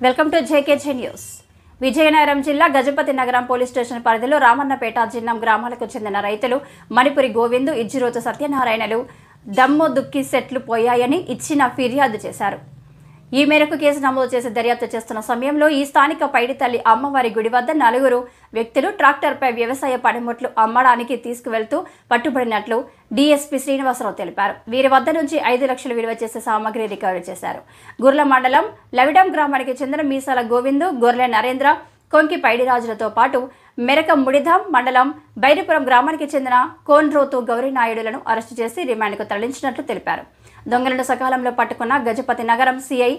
Welcome to JKJ news. Vizianagaram జిల్లా గజపతి నగరం police station పరిధిలో రామన్నపేట, జిన్నం గ్రామాలకు చెందిన రైతులు మణిపురి గోవిందు, ఇజ్జిరోతు సత్యనారాయణలు దమ్ము దుక్కి సెట్లు పోయాయని ఇచ్చిన ఫిర్యాదు చేశారు. ఈ మేరకు కేసు నమోదు చేసి దర్యాప్తు చేస్తున్న సమయంలో ఈ స్థానిక పైడితల్లి అమ్మవారి గుడి వద్ద 4 వ్యక్తులు ట్రాక్టర్పై వ్యవసాయ పనిముట్లు అమ్మడానికి తీసుకువెళ్తూ పట్టుబడినట్లు డీఎస్పీ శ్రీనివాసరావు తెలిపారు. వీరి వద్ద నుంచి 5 లక్షలు విలువ చేసే సామగ్రి రికవరీ చేశారు. గుర్ల మండలం లవిడం గ్రామానికి చెందిన మీసాల గోవిందు, గొర్రె నరేంద్ర, కొంకి పైడిరాజులతో పాటు మెరక ముడిధాం మండలం బైరిపురం గ్రామానికి చెందిన కోన్రోతు గౌరీనాయుడులను అరెస్టు చేసి రిమాండ్కు తరలించినట్లు తెలిపారు. దొంగలను సకాలంలో పట్టుకున్న Gajapathinagaram CI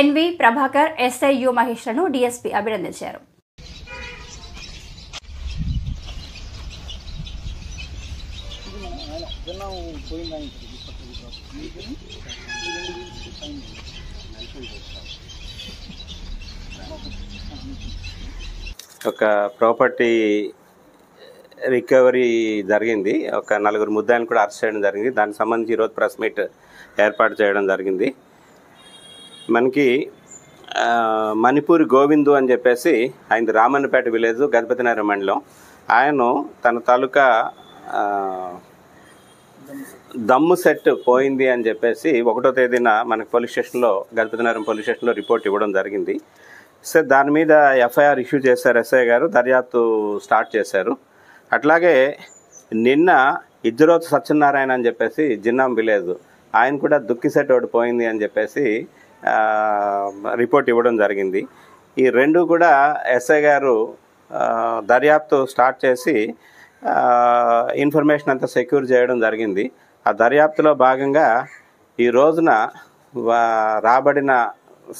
NV Prabhakar, SI U మహేష్లను డీఎస్పీ అభినందించారు. ఒక ప్రాపర్టీ రికవరీ జరిగింది. ఒక 4 ముద్దాయిలను కూడా అరెస్ట్ చేయడం జరిగింది. దానికి సంబంధించి ఈరోజు ప్రెస్ మీట్ ఏర్పాటు చేయడం జరిగింది. మనకి మణిపూరి గోవిందు అని చెప్పేసి ఆయన రామన్నపేట విలేజ్, గజపతి నగరం మండలం. ఆయన తన తాలూకా దమ్ము సెట్ పోయింది అని చెప్పేసి 1వ తేదీన మనకి పోలీస్ స్టేషన్లో, గజపతి నగరం పోలీస్ స్టేషన్లో రిపోర్ట్ ఇవ్వడం జరిగింది. సో దాని మీద ఎఫ్ఐఆర్ ఇష్యూ చేశారు. ఎస్ఐ గారు దర్యాప్తు స్టార్ట్ చేశారు. అట్లాగే నిన్న ఇజ్జిరోతు సత్యనారాయణ అని చెప్పేసి జిన్నం విలేజ్, ఆయన కూడా దుక్కి సెట్ ఒకటి పోయింది అని చెప్పేసి రిపోర్ట్ ఇవ్వడం జరిగింది. ఈ 2 కూడా ఎస్ఐ గారు దర్యాప్తు స్టార్ట్ చేసి ఇన్ఫర్మేషన్ అంతా సెక్యూర్ చేయడం జరిగింది. ఆ దర్యాప్తులో భాగంగా ఈ రోజున రాబడిన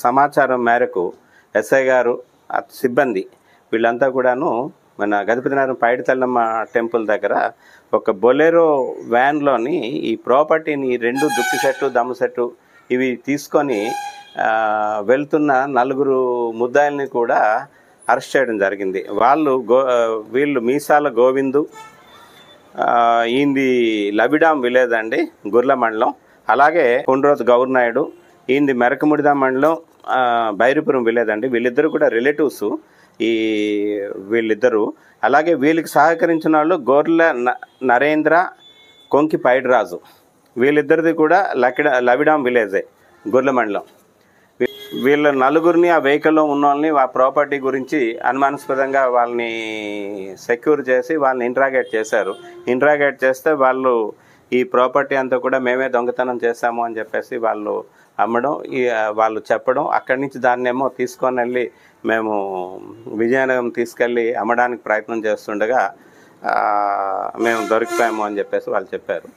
సమాచారం మేరకు ఎస్ఐ గారు, సిబ్బంది వీళ్ళంతా కూడాను మన గజపతి నగరం పైడితల్లమ్మ టెంపుల్ దగ్గర ఒక బొలెరో వ్యాన్లోని ఈ ప్రాపర్టీని 2 దుక్కి సెట్టు, దమ్ము సెట్టు ఇవి తీసుకొని వెళ్తున్న 4 ముద్దాయిల్ని కూడా అరెస్ట్ చేయడం జరిగింది. వీళ్ళు మీసాల గోవిందు, ఈంది లవిడాం విలేజ్ అండి, గుర్ల మండలం. అలాగే కొండ్రోతు గౌరనాయుడు, ఈంది మెరకముడిదా మండలం, బైరిపురం విలేజ్ అండి. వీళ్ళిద్దరు కూడా రిలేటివ్స్ వీళ్ళిద్దరూ. అలాగే వీళ్ళకి సహకరించిన వాళ్ళు గొర్రెల నరేంద్ర, కొంకి పైడిరాజు, వీళ్ళిద్దరిది కూడా లవిడాం విలేజే, గుర్ల మండలం. వీళ్ళ 4 ఆ వెహికల్లో ఉన్న వాళ్ళని, ఆ ప్రాపర్టీ గురించి అనుమానాస్పదంగా వాళ్ళని సెక్యూర్ చేసి వాళ్ళని ఇంట్రాగేట్ చేశారు. ఇంట్రాగేట్ చేస్తే వాళ్ళు ఈ ప్రాపర్టీ అంతా కూడా మేమే దొంగతనం చేశాము అని చెప్పేసి వాళ్ళు అమ్మడం, వాళ్ళు చెప్పడం, అక్కడి నుంచి దాన్నేమో తీసుకొని వెళ్ళి మేము విజయనగరం తీసుకెళ్ళి అమ్మడానికి ప్రయత్నం చేస్తుండగా మేము దొరికిపోయాము అని చెప్పేసి వాళ్ళు చెప్పారు.